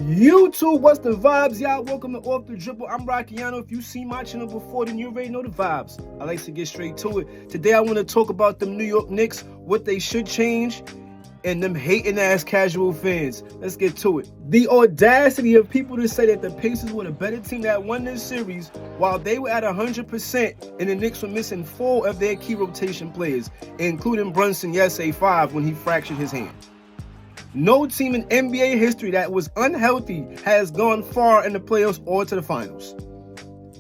YouTube, what's the vibes, y'all? Welcome to Off the Dribble. I'm Rockiano. If you see my channel before, then you already know the vibes. I like to get straight to it. Today, I want to talk about them New York Knicks, what they should change, and them hating-ass casual fans. Let's get to it. The audacity of people to say that the Pacers were the better team that won this series while they were at 100% and the Knicks were missing 4 of their key rotation players, including Brunson, yes, a 5 when he fractured his hand. No team in NBA history that was unhealthy has gone far in the playoffs or to the finals.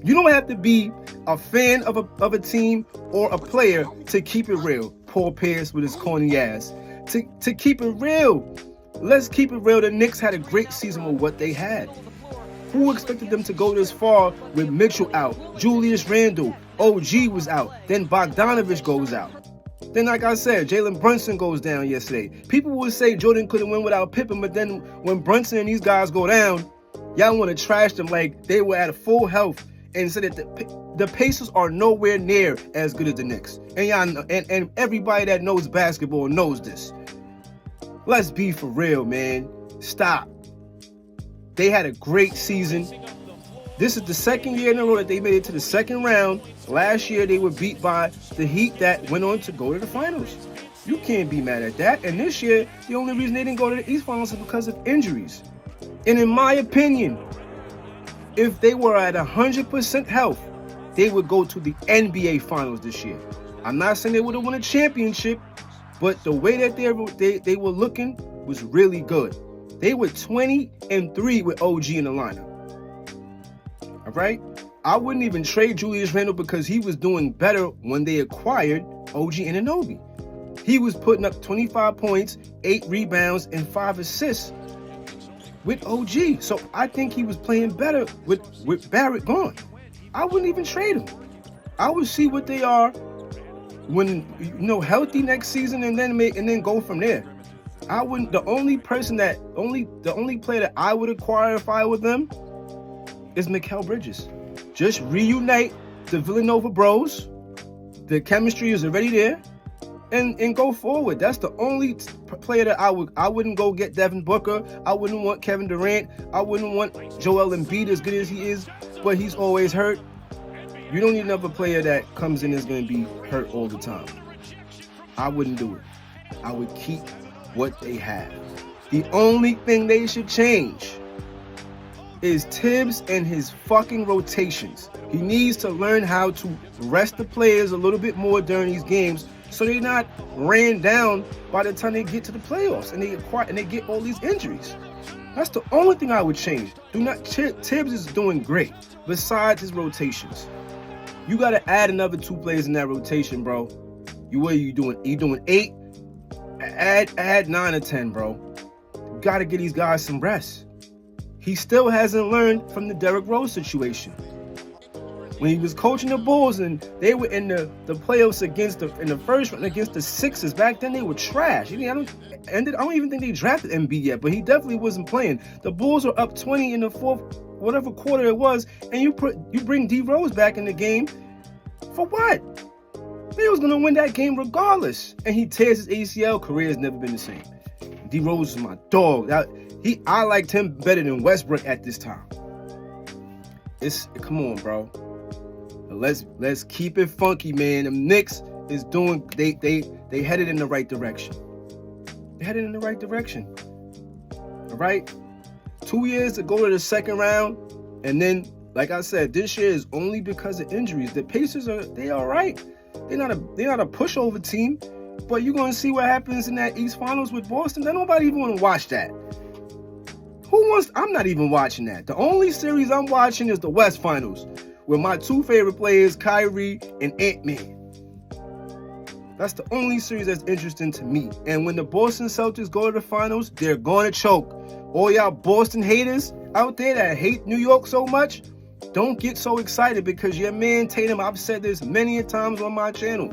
You don't have to be a fan of a team or a player to keep it real. Paul Pierce with his corny ass. To keep it real, let's keep it real. The Knicks had a great season with what they had. Who expected them to go this far with Mitchell out, Julius Randle, OG was out, then Bogdanovich goes out. Then, like I said, Jalen Brunson goes down yesterday. People would say Jordan couldn't win without Pippen, but then when Brunson and these guys go down, y'all want to trash them like they were at full health and say that the Pacers are nowhere near as good as the Knicks. And y'all, and everybody that knows basketball knows this. Let's be for real, man. Stop. They had a great season. This is the second year in a row that they made it to the second round. Last year, they were beat by the Heat that went on to go to the finals. You can't be mad at that. And this year, the only reason they didn't go to the East Finals is because of injuries. And in my opinion, if they were at 100% health, they would go to the NBA Finals this year. I'm not saying they would have won a championship, but the way that they were looking was really good. They were 20-3 with OG in the lineup. All right? I wouldn't even trade Julius Randle because he was doing better when they acquired OG Anunoby. He was putting up 25 points, 8 rebounds, and 5 assists with OG. So I think he was playing better with Barrett gone. I wouldn't even trade him. I would see what they are when healthy next season and then go from there. I wouldn't. The only player that I would acquire if I were them is Mikal Bridges. Just reunite the Villanova bros. The chemistry is already there, and go forward. That's the only player that I wouldn't go get Devin Booker. I wouldn't want Kevin Durant. I wouldn't want Joel Embiid as good as he is, but he's always hurt. You don't need another player that comes in and is going to be hurt all the time. I wouldn't do it. I would keep what they have. The only thing they should change is Tibbs and his fucking rotations. He needs to learn how to rest the players a little bit more during these games so they're not ran down by the time they get to the playoffs and they get all these injuries. That's the only thing I would change. Tibbs is doing great besides his rotations. You got to add another 2 players in that rotation, bro. What are you doing? You doing 8? Add 9 or 10, bro. You got to give these guys some rest. He still hasn't learned from the Derrick Rose situation. When he was coaching the Bulls and they were in the playoffs in the first round against the Sixers, back then they were trash. I don't even think they drafted Embiid yet, but he definitely wasn't playing. The Bulls were up 20 in the fourth, whatever quarter it was, and you bring D Rose back in the game for what? They was gonna win that game regardless, and he tears his ACL. Career has never been the same. D Rose is my dog. I liked him better than Westbrook at this time. Come on, bro. Let's keep it funky, man. The Knicks is doing. They headed in the right direction. They headed in the right direction. All right. 2 years to go to the second round, and then, like I said, this year is only because of injuries. The Pacers they all right. They're not a pushover team, but you're gonna see what happens in that East Finals with Boston. Then nobody even want to watch that. I'm not even watching that. The only series I'm watching is the West Finals with my 2 favorite players, Kyrie and Ant-Man. That's the only series that's interesting to me. And when the Boston Celtics go to the finals, they're going to choke. All y'all Boston haters out there that hate New York so much, don't get so excited because your man Tatum, I've said this many a times on my channel,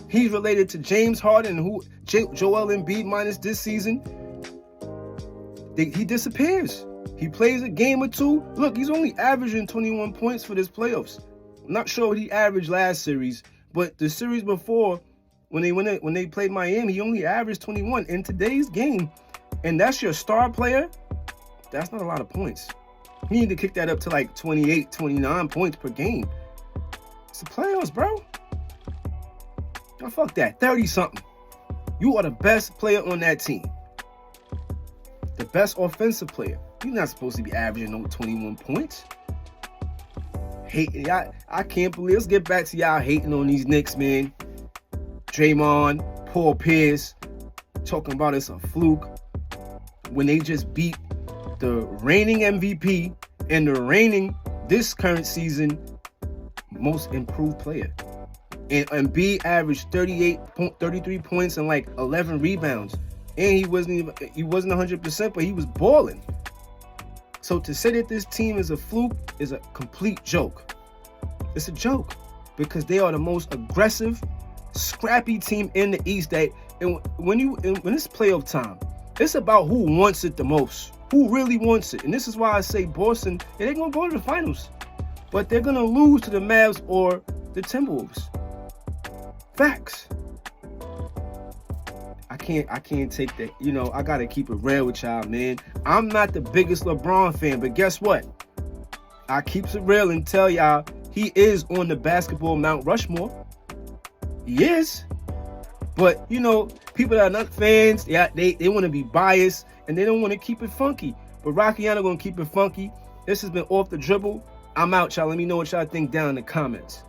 he's related to James Harden, Joel Embiid minus this season. He disappears. He plays a game or 2. Look, he's only averaging 21 points for this playoffs. I'm not sure what he averaged last series, but the series before, when they played Miami, he only averaged 21. In today's game, and that's your star player, That's not a lot of points. He need to kick that up to like 28, 29 points per game. It's the playoffs, bro. Now, fuck that. 30-something. You are the best player on that team. The best offensive player. You're not supposed to be averaging no 21 points. I can't believe. Let's get back to y'all hating on these Knicks, man. Draymond, Paul Pierce, talking about it's a fluke when they just beat the reigning MVP and the reigning, this current season, most improved player. And Embiid averaged 33 points and like 11 rebounds. And he wasn't 100%, but he was balling. So to say that this team is a fluke is a complete joke. It's a joke because they are the most aggressive, scrappy team in the East. And when it's playoff time, it's about who wants it the most, who really wants it. And this is why I say Boston, they're going to go to the finals, but they're going to lose to the Mavs or the Timberwolves. Facts. I can't take that. You know, I gotta keep it real with y'all, man. I'm not the biggest LeBron fan, but guess what? I keeps it real and tell y'all he is on the basketball Mount Rushmore. He is. But you know, people that are not fans, they want to be biased and they don't want to keep it funky. But Rockiano gonna keep it funky. This has been Off the Dribble. I'm out, y'all. Let me know what y'all think down in the comments.